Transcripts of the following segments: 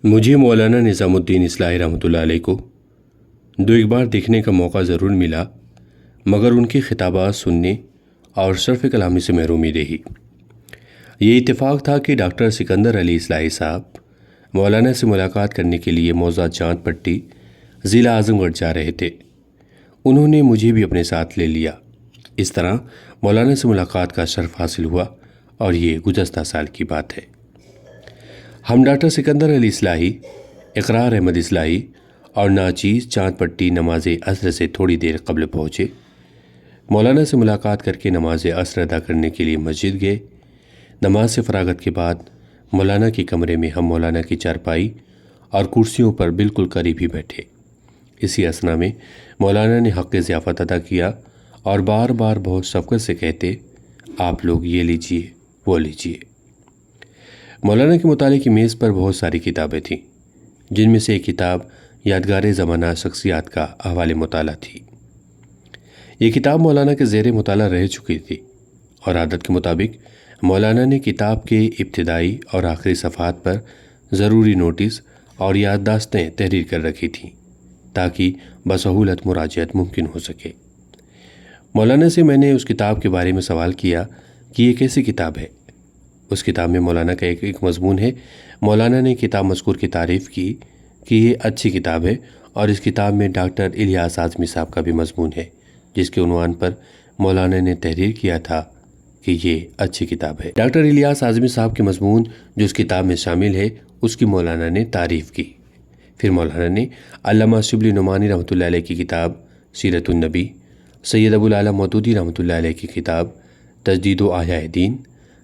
مجھے مولانا نظام الدین اصلاحی رحمۃ اللہ علیہ کو دو ایک بار دیکھنے کا موقع ضرور ملا، مگر ان کی خطابات سننے اور صرف کلامی سے محرومی رہی۔ یہ اتفاق تھا کہ ڈاکٹر سکندر علی اصلاحی صاحب مولانا سے ملاقات کرنے کے لیے موضع چاند پٹی ضلع اعظم گڑھ جا رہے تھے۔ انہوں نے مجھے بھی اپنے ساتھ لے لیا۔ اس طرح مولانا سے ملاقات کا شرف حاصل ہوا، اور یہ گزشتہ سال کی بات ہے۔ ہم ڈاکٹر سکندر علی اصلاحی، اقرار احمد اصلاحی اور ناچیز چاند پٹی نماز عصر سے تھوڑی دیر قبل پہنچے۔ مولانا سے ملاقات کر کے نماز عصر ادا کرنے کے لیے مسجد گئے۔ نماز سے فراغت کے بعد مولانا کے کمرے میں ہم مولانا کی چارپائی اور کرسیوں پر بالکل قریب ہی بیٹھے۔ اسی اثنا میں مولانا نے حق ضیافت ادا کیا اور بار بار بہت شفقت سے کہتے، آپ لوگ یہ لیجئے، وہ لیجئے۔ مولانا کے مطالعے کی میز پر بہت ساری کتابیں تھیں، جن میں سے ایک کتاب یادگار زمانہ شخصیات کا احوال مطالعہ تھی۔ یہ کتاب مولانا کے زیر مطالعہ رہ چکی تھی، اور عادت کے مطابق مولانا نے کتاب کے ابتدائی اور آخری صفحات پر ضروری نوٹس اور یادداشتیں تحریر کر رکھی تھیں، تاکہ بسہولت مراجعت ممکن ہو سکے۔ مولانا سے میں نے اس کتاب کے بارے میں سوال کیا کہ یہ کیسی کتاب ہے۔ اس کتاب میں مولانا کا ایک مضمون ہے۔ مولانا نے کتاب مذکور کی تعریف کی کہ یہ اچھی کتاب ہے، اور اس کتاب میں ڈاکٹر الیاس اعظمی صاحب کا بھی مضمون ہے، جس کے عنوان پر مولانا نے تحریر کیا تھا کہ یہ اچھی کتاب ہے۔ ڈاکٹر الیاس اعظمی صاحب کے مضمون جو اس کتاب میں شامل ہے، اس کی مولانا نے تعریف کی۔ پھر مولانا نے علامہ شبلی نعمانی رحمۃ اللہ علیہ کی کتاب سیرت النبی، سید ابو العالی مودودی رحمۃ اللہ علیہ کی کتاب تجدید و احیاء دین،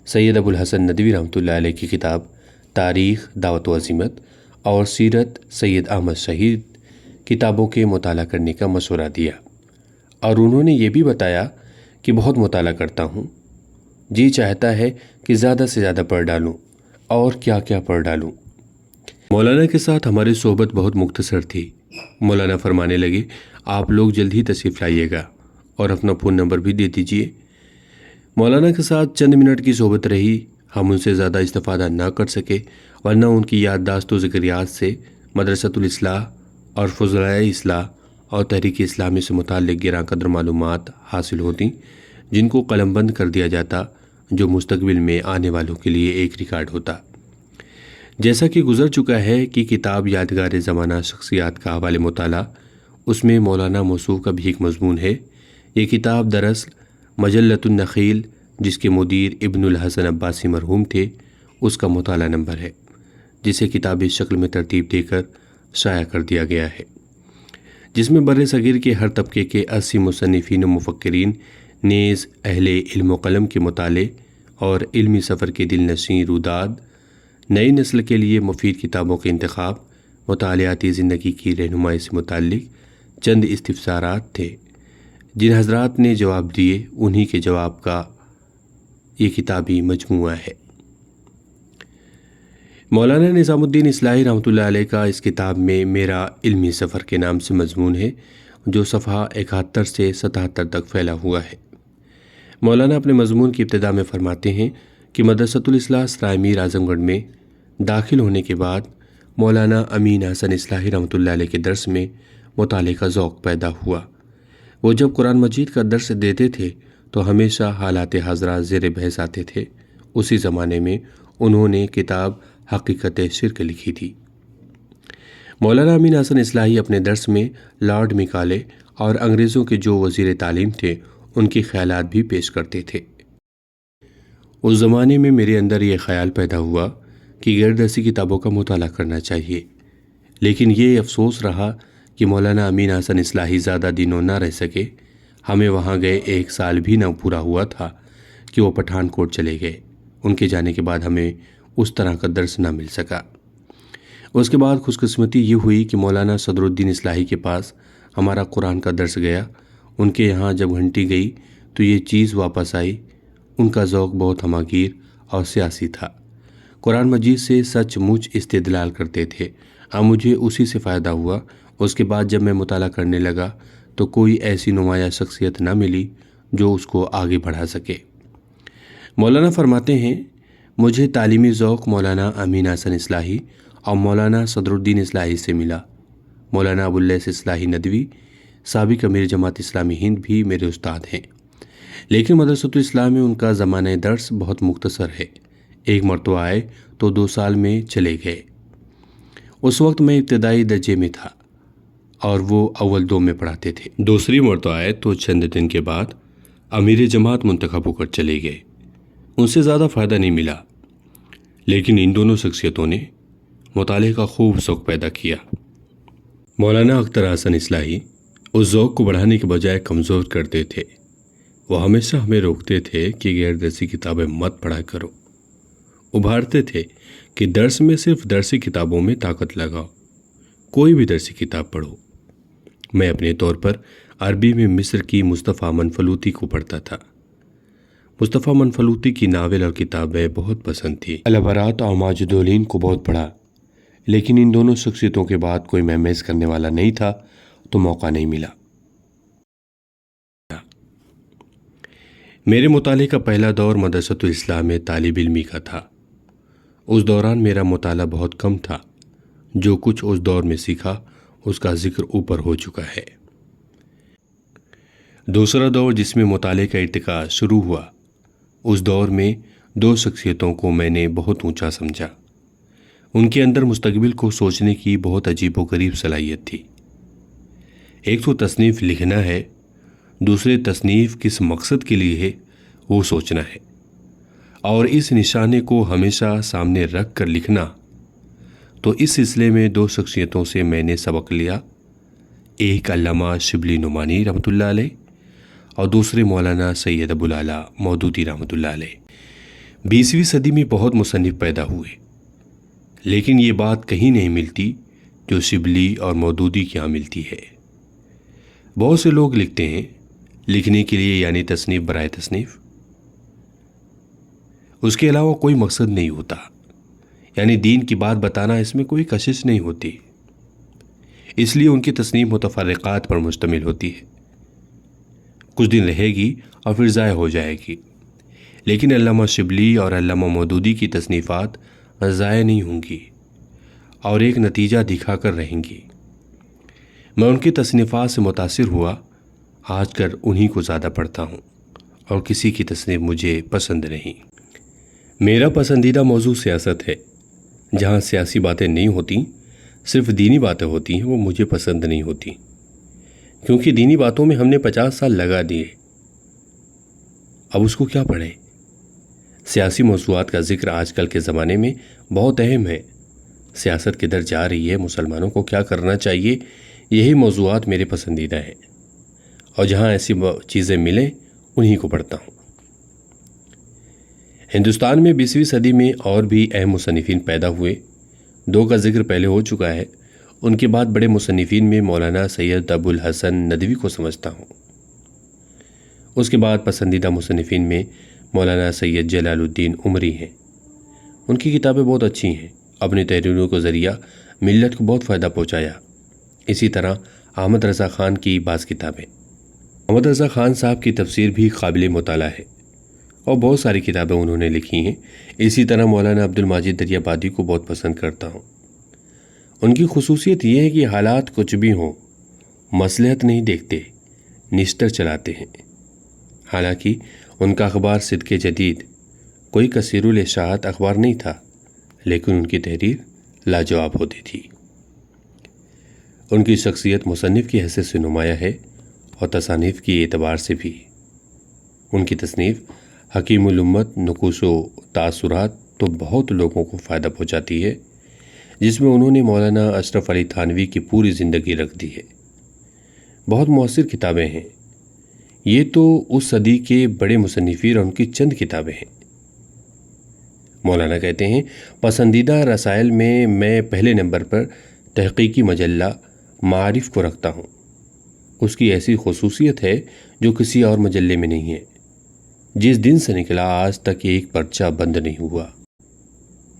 سید ابو الحسن ندوی رحمۃ اللہ علیہ کی کتاب تاریخ دعوت و عزیمت، اور سیرت سید احمد شہید کتابوں کے مطالعہ کرنے کا مشورہ دیا۔ اور انہوں نے یہ بھی بتایا کہ بہت مطالعہ کرتا ہوں، جی چاہتا ہے کہ زیادہ سے زیادہ پڑھ ڈالوں، اور کیا کیا پڑھ ڈالوں۔ مولانا کے ساتھ ہماری صحبت بہت مختصر تھی۔ مولانا فرمانے لگے، آپ لوگ جلد ہی تشریف لائیے گا، اور اپنا فون نمبر بھی دے دیجیے۔ مولانا کے ساتھ چند منٹ کی صحبت رہی۔ ہم ان سے زیادہ استفادہ نہ کر سکے، ورنہ ان کی یادداشت و ذکریات سے مدرسۃ الاصلاح اور فضلائے اصلاح اور تحریک اسلامی سے متعلق گراں قدر معلومات حاصل ہوتیں، جن کو قلم بند کر دیا جاتا، جو مستقبل میں آنے والوں کے لیے ایک ریکارڈ ہوتا۔ جیسا کہ گزر چکا ہے کہ کتاب یادگار زمانہ شخصیات کا احوال مطالعہ، اس میں مولانا موصوف کا بھی ایک مضمون ہے۔ یہ کتاب دراصل مجلۃ النخیل، جس کے مدیر ابن الحسن عباسی مرحوم تھے، اس کا مطالعہ نمبر ہے، جسے کتاب اس شکل میں ترتیب دے کر شائع کر دیا گیا ہے، جس میں بر صغیر کے ہر طبقے کے 80 مصنفین و مفکرین نیز اہل علم و قلم کے مطالعے اور علمی سفر کے دل نشیں روداد، نئی نسل کے لیے مفید کتابوں کے انتخاب، مطالعاتی زندگی کی رہنمائی سے متعلق چند استفسارات تھے، جن حضرات نے جواب دیے، انہی کے جواب کا یہ کتابی مجموعہ ہے۔ مولانا نظام الدین اصلاحی رحمۃ اللہ علیہ کا اس کتاب میں میرا علمی سفر کے نام سے مضمون ہے، جو صفحہ 71 سے 77 تک پھیلا ہوا ہے۔ مولانا اپنے مضمون کی ابتدا میں فرماتے ہیں کہ مدرسۃ الاصلاح سرائے میر اعظم گڑھ میں داخل ہونے کے بعد مولانا امین حسن اصلاحی رحمۃ اللہ علیہ کے درس میں مطالعے کا ذوق پیدا ہوا۔ وہ جب قرآن مجید کا درس دیتے تھے تو ہمیشہ حالات حاضرہ زیر بحث آتے تھے۔ اسی زمانے میں انہوں نے کتاب حقیقت شرک لکھی تھی۔ مولانا امین حسن اصلاحی اپنے درس میں لارڈ میکالے اور انگریزوں کے جو وزیر تعلیم تھے، ان کی خیالات بھی پیش کرتے تھے۔ اس زمانے میں میرے اندر یہ خیال پیدا ہوا کہ غیر درسی کتابوں کا مطالعہ کرنا چاہیے، لیکن یہ افسوس رہا کہ مولانا امین حسن اصلاحی زیادہ دنوں نہ رہ سکے۔ ہمیں وہاں گئے 1 سال بھی نہ پورا ہوا تھا کہ وہ پٹھان کوٹ چلے گئے۔ ان کے جانے کے بعد ہمیں اس طرح کا درس نہ مل سکا۔ اس کے بعد خوش قسمتی یہ ہوئی کہ مولانا صدر الدین اصلاحی کے پاس ہمارا قرآن کا درس گیا۔ ان کے یہاں جب گھنٹی گئی تو یہ چیز واپس آئی۔ ان کا ذوق بہت ہماگیر اور سیاسی تھا، قرآن مجید سے سچ مچ استدلال کرتے تھے۔ اب مجھے اسی سے فائدہ ہوا۔ اس کے بعد جب میں مطالعہ کرنے لگا تو کوئی ایسی نمایاں شخصیت نہ ملی جو اس کو آگے بڑھا سکے۔ مولانا فرماتے ہیں، مجھے تعلیمی ذوق مولانا امین حسن اصلاحی اور مولانا صدر الدین اصلاحی سے ملا۔ مولانا ابواللیث اصلاحی ندوی سابق امیر جماعت اسلامی ہند بھی میرے استاد ہیں، لیکن مدرسۃ الاسلام میں ان کا زمانہ درس بہت مختصر ہے۔ ایک مرتبہ آئے تو 2 سال میں چلے گئے۔ اس وقت میں ابتدائی درجے میں تھا اور وہ اول 2 میں پڑھاتے تھے۔ دوسری مرتبہ آئے تو چند دن کے بعد امیر جماعت منتخب ہو کر چلے گئے۔ ان سے زیادہ فائدہ نہیں ملا، لیکن ان دونوں شخصیتوں نے مطالعے کا خوب ذوق پیدا کیا۔ مولانا اختر حسن اصلاحی اس ذوق کو بڑھانے کے بجائے کمزور کرتے تھے۔ وہ ہمیشہ ہمیں روکتے تھے کہ غیر درسی کتابیں مت پڑھا کرو۔ ابھارتے تھے کہ درس میں صرف درسی کتابوں میں طاقت لگاؤ، کوئی بھی درسی کتاب پڑھو۔ میں اپنے طور پر عربی میں مصر کی مصطفیٰ منفلوطی کو پڑھتا تھا۔ مصطفیٰ منفلوطی کی ناول اور کتابیں بہت پسند تھی۔ العبرات اور ماجدولین کو بہت پڑھا، لیکن ان دونوں شخصیتوں کے بعد کوئی مہمیز کرنے والا نہیں تھا تو موقع نہیں ملا۔ میرے مطالعے کا پہلا دور مدرسۃ الاسلام میں طالب علمی کا تھا۔ اس دوران میرا مطالعہ بہت کم تھا۔ جو کچھ اس دور میں سیکھا اس کا ذکر اوپر ہو چکا ہے۔ دوسرا دور جس میں مطالعے کا ارتقاء شروع ہوا، اس دور میں 2 شخصیتوں کو میں نے بہت اونچا سمجھا۔ ان کے اندر مستقبل کو سوچنے کی بہت عجیب و غریب صلاحیت تھی۔ ایک تو تصنیف لکھنا ہے، دوسرے تصنیف کس مقصد کے لیے ہے وہ سوچنا ہے، اور اس نشانے کو ہمیشہ سامنے رکھ کر لکھنا۔ تو اس سلسلے میں 2 شخصیتوں سے میں نے سبق لیا، ایک علامہ شبلی نعمانی رحمۃ اللہ علیہ اور دوسرے مولانا سید ابوالعلا مودودی رحمۃ اللہ علیہ۔ 20ویں صدی میں بہت مصنف پیدا ہوئے، لیکن یہ بات کہیں نہیں ملتی جو شبلی اور مودودی کی یہاں ملتی ہے۔ بہت سے لوگ لکھتے ہیں لکھنے کے لیے، یعنی تصنیف برائے تصنیف، اس کے علاوہ کوئی مقصد نہیں ہوتا، یعنی دین کی بات بتانا، اس میں کوئی کشش نہیں ہوتی، اس لیے ان کی تصنیف متفرقات پر مشتمل ہوتی ہے، کچھ دن رہے گی اور پھر ضائع ہو جائے گی۔ لیکن علامہ شبلی اور علامہ مودودی کی تصنیفات ضائع نہیں ہوں گی اور ایک نتیجہ دکھا کر رہیں گی۔ میں ان کی تصنیفات سے متاثر ہوا، آج کل انہی کو زیادہ پڑھتا ہوں اور کسی کی تصنیف مجھے پسند نہیں۔ میرا پسندیدہ موضوع سیاست ہے۔ جہاں سیاسی باتیں نہیں ہوتی، صرف دینی باتیں ہوتی ہیں، وہ مجھے پسند نہیں ہوتی، کیونکہ دینی باتوں میں ہم نے 50 سال لگا دیے، اب اس کو کیا پڑھیں؟ سیاسی موضوعات کا ذکر آج کل کے زمانے میں بہت اہم ہے۔ سیاست کدھر جا رہی ہے، مسلمانوں کو کیا کرنا چاہیے، یہی موضوعات میرے پسندیدہ ہیں، اور جہاں ایسی چیزیں ملیں انہی کو پڑھتا ہوں۔ ہندوستان میں 20ویں صدی میں اور بھی اہم مصنفین پیدا ہوئے۔ 2 کا ذکر پہلے ہو چکا ہے۔ ان کے بعد بڑے مصنفین میں مولانا سید ابوالحسن ندوی کو سمجھتا ہوں۔ اس کے بعد پسندیدہ مصنفین میں مولانا سید جلال الدین عمری ہیں۔ ان کی کتابیں بہت اچھی ہیں، اپنی تحریروں کے ذریعہ ملت کو بہت فائدہ پہنچایا۔ اسی طرح احمد رضا خان کی بعض کتابیں، احمد رضا خان صاحب کی تفسیر بھی قابل مطالعہ ہے اور بہت ساری کتابیں انہوں نے لکھی ہیں۔ اسی طرح مولانا عبدالماجد دریابادی کو بہت پسند کرتا ہوں۔ ان کی خصوصیت یہ ہے کہ حالات کچھ بھی ہوں، مصلحت نہیں دیکھتے، نشتر چلاتے ہیں۔ حالانکہ ان کا اخبار صدق جدید کوئی کثیر الاشاعت اخبار نہیں تھا، لیکن ان کی تحریر لاجواب ہوتی تھی۔ ان کی شخصیت مصنف کی حیثیت سے نمایاں ہے اور تصانیف کی اعتبار سے بھی۔ ان کی تصنیف حکیم الامت نقوش و تاثرات تو بہت لوگوں کو فائدہ پہنچاتی ہے، جس میں انہوں نے مولانا اشرف علی تھانوی کی پوری زندگی رکھ دی ہے۔ بہت مؤثر کتابیں ہیں۔ یہ تو اس صدی کے بڑے مصنفین اور ان کی چند کتابیں ہیں۔ مولانا کہتے ہیں، پسندیدہ رسائل میں پہلے نمبر پر تحقیقی مجلہ معارف کو رکھتا ہوں۔ اس کی ایسی خصوصیت ہے جو کسی اور مجلے میں نہیں ہے۔ جس دن سے نکلا آج تک ایک پرچہ بند نہیں ہوا۔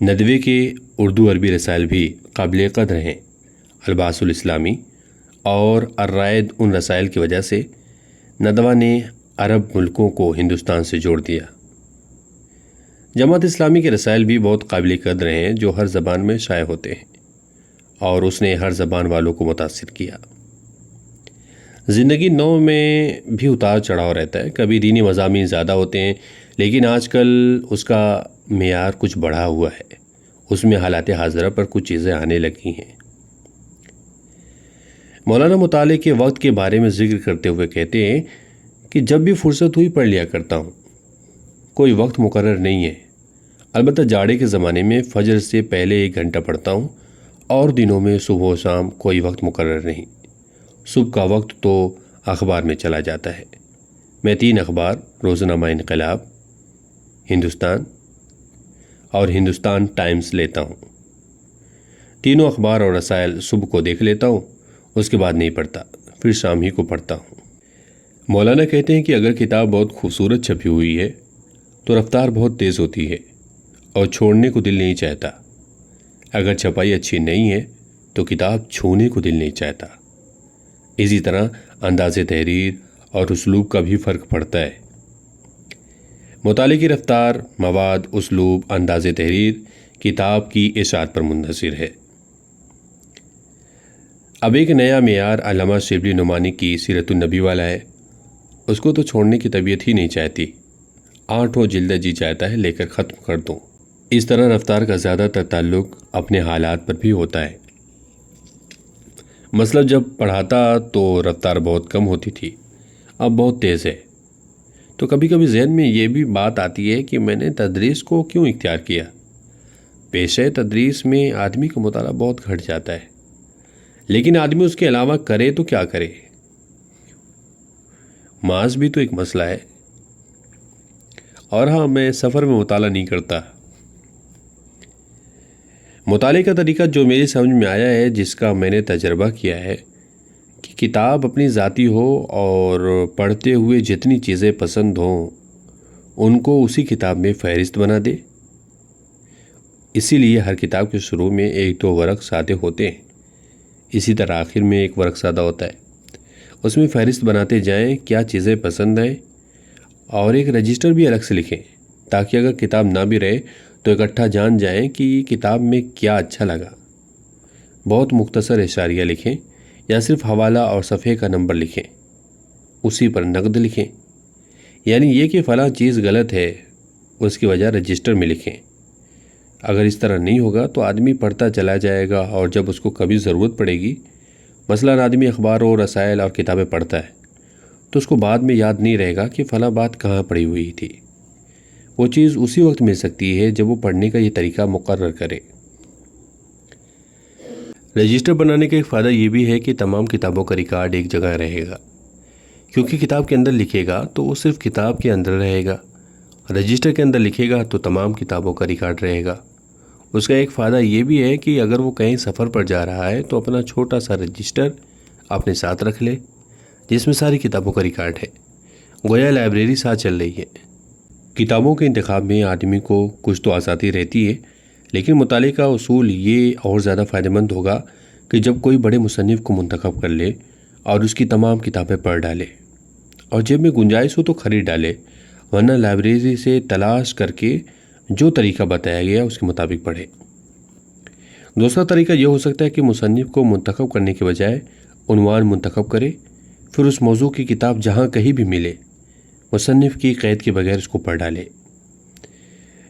ندوے کے اردو عربی رسائل بھی قابل قدر ہیں۔ الباس الاسلامی اور الرائد ان رسائل کی وجہ سے ندوہ نے عرب ملکوں کو ہندوستان سے جوڑ دیا۔ جماعت اسلامی کے رسائل بھی بہت قابل قدر ہیں جو ہر زبان میں شائع ہوتے ہیں۔ اور اس نے ہر زبان والوں کو متاثر کیا۔ زندگی نو میں بھی اتار چڑھاؤ رہتا ہے، کبھی دینی مضامین زیادہ ہوتے ہیں، لیکن آج کل اس کا معیار کچھ بڑھا ہوا ہے، اس میں حالات حاضرہ پر کچھ چیزیں آنے لگی ہیں۔ مولانا مطالعے کے وقت کے بارے میں ذکر کرتے ہوئے کہتے ہیں کہ جب بھی فرصت ہوئی پڑھ لیا کرتا ہوں، کوئی وقت مقرر نہیں ہے، البتہ جاڑے کے زمانے میں فجر سے پہلے 1 گھنٹہ پڑھتا ہوں، اور دنوں میں صبح و شام کوئی وقت مقرر نہیں۔ صبح کا وقت تو اخبار میں چلا جاتا ہے، میں 3 اخبار، روزنامہ انقلاب، ہندوستان اور ہندوستان ٹائمز لیتا ہوں۔ تینوں اخبار اور رسائل صبح کو دیکھ لیتا ہوں، اس کے بعد نہیں پڑھتا، پھر شام ہی کو پڑھتا ہوں۔ مولانا کہتے ہیں کہ اگر کتاب بہت خوبصورت چھپی ہوئی ہے تو رفتار بہت تیز ہوتی ہے اور چھوڑنے کو دل نہیں چاہتا، اگر چھپائی اچھی نہیں ہے تو کتاب چھونے کو دل نہیں چاہتا۔ اسی طرح انداز تحریر اور اسلوب کا بھی فرق پڑتا ہے۔ مطالعے کی رفتار، مواد، اسلوب، انداز تحریر کتاب کی اشاعت پر منحصر ہے۔ اب ایک نیا معیار علامہ شبلی نعمانی کی سیرت النبی والا ہے، اس کو تو چھوڑنے کی طبیعت ہی نہیں چاہتی، 8 جلد جی چاہتا ہے لے کر ختم کر دوں۔ اس طرح رفتار کا زیادہ تر تعلق اپنے حالات پر بھی ہوتا ہے۔ مثلا جب پڑھاتا تو رفتار بہت کم ہوتی تھی، اب بہت تیز ہے، تو کبھی کبھی ذہن میں یہ بھی بات آتی ہے کہ میں نے تدریس کو کیوں اختیار کیا۔ پیشہ تدریس میں آدمی کا مطالعہ بہت گھٹ جاتا ہے، لیکن آدمی اس کے علاوہ کرے تو کیا کرے؟ معاذ بھی تو ایک مسئلہ ہے۔ اور ہاں، میں سفر میں مطالعہ نہیں کرتا۔ مطالعے کا طریقہ جو میری سمجھ میں آیا ہے، جس کا میں نے تجربہ کیا ہے، کہ کتاب اپنی ذاتی ہو اور پڑھتے ہوئے جتنی چیزیں پسند ہوں ان کو اسی کتاب میں فہرست بنا دے۔ اسی لیے ہر کتاب کے شروع میں 1-2 ورق سادے ہوتے ہیں، اسی طرح آخر میں 1 ورق سادہ ہوتا ہے۔ اس میں فہرست بناتے جائیں کیا چیزیں پسند ہیں، اور ایک رجسٹر بھی الگ سے لکھیں تاکہ اگر کتاب نہ بھی رہے تو اکٹھا جان جائیں کہ کتاب میں کیا اچھا لگا۔ بہت مختصر اشاریہ لکھیں یا صرف حوالہ اور صفحے کا نمبر لکھیں، اسی پر نقد لکھیں، یعنی یہ کہ فلاں چیز غلط ہے، اس کی وجہ رجسٹر میں لکھیں۔ اگر اس طرح نہیں ہوگا تو آدمی پڑھتا چلا جائے گا، اور جب اس کو کبھی ضرورت پڑے گی، مثلا آدمی اخبار اور رسائل اور کتابیں پڑھتا ہے، تو اس کو بعد میں یاد نہیں رہے گا کہ فلاں بات کہاں پڑھی ہوئی تھی۔ وہ چیز اسی وقت مل سکتی ہے جب وہ پڑھنے کا یہ طریقہ مقرر کرے۔ رجسٹر بنانے کا ایک فائدہ یہ بھی ہے کہ تمام کتابوں کا ریکارڈ ایک جگہ رہے گا، کیونکہ کتاب کے اندر لکھے گا تو وہ صرف کتاب کے اندر رہے گا، رجسٹر کے اندر لکھے گا تو تمام کتابوں کا ریکارڈ رہے گا۔ اس کا ایک فائدہ یہ بھی ہے کہ اگر وہ کہیں سفر پر جا رہا ہے تو اپنا چھوٹا سا رجسٹر اپنے ساتھ رکھ لے جس میں ساری کتابوں کا ریکارڈ ہے، گویا لائبریری ساتھ چل رہی ہے۔ کتابوں کے انتخاب میں آدمی کو کچھ تو آزادی رہتی ہے، لیکن مطالعے کا اصول یہ اور زیادہ فائدہ مند ہوگا کہ جب کوئی بڑے مصنف کو منتخب کر لے اور اس کی تمام کتابیں پڑھ ڈالے، اور جب میں گنجائش ہو تو خرید ڈالے، ورنہ لائبریری سے تلاش کر کے جو طریقہ بتایا گیا اس کے مطابق پڑھے۔ دوسرا طریقہ یہ ہو سکتا ہے کہ مصنف کو منتخب کرنے کے بجائے عنوان منتخب کرے، پھر اس موضوع کی کتاب جہاں کہیں بھی ملے مصنف کی قید کے بغیر اس کو پڑھ ڈالے۔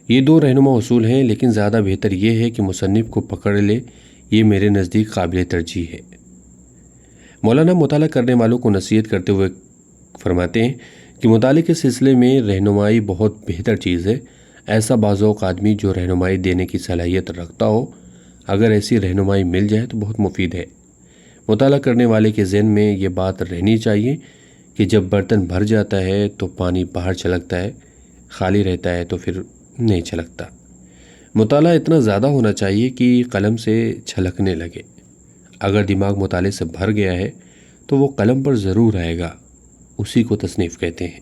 یہ 2 رہنما اصول ہیں، لیکن زیادہ بہتر یہ ہے کہ مصنف کو پکڑ لے، یہ میرے نزدیک قابل ترجیح ہے۔ مولانا مطالعہ کرنے والوں کو نصیحت کرتے ہوئے فرماتے ہیں کہ مطالعے کے سلسلے میں رہنمائی بہت بہتر چیز ہے۔ ایسا بعض اوقات آدمی جو رہنمائی دینے کی صلاحیت رکھتا ہو، اگر ایسی رہنمائی مل جائے تو بہت مفید ہے۔ مطالعہ کرنے والے کے ذہن میں یہ بات رہنی چاہیے کہ جب برتن بھر جاتا ہے تو پانی باہر چھلکتا ہے، خالی رہتا ہے تو پھر نہیں چھلکتا۔ مطالعہ اتنا زیادہ ہونا چاہیے کہ قلم سے چھلکنے لگے۔ اگر دماغ مطالعے سے بھر گیا ہے تو وہ قلم پر ضرور آئے گا، اسی کو تصنیف کہتے ہیں۔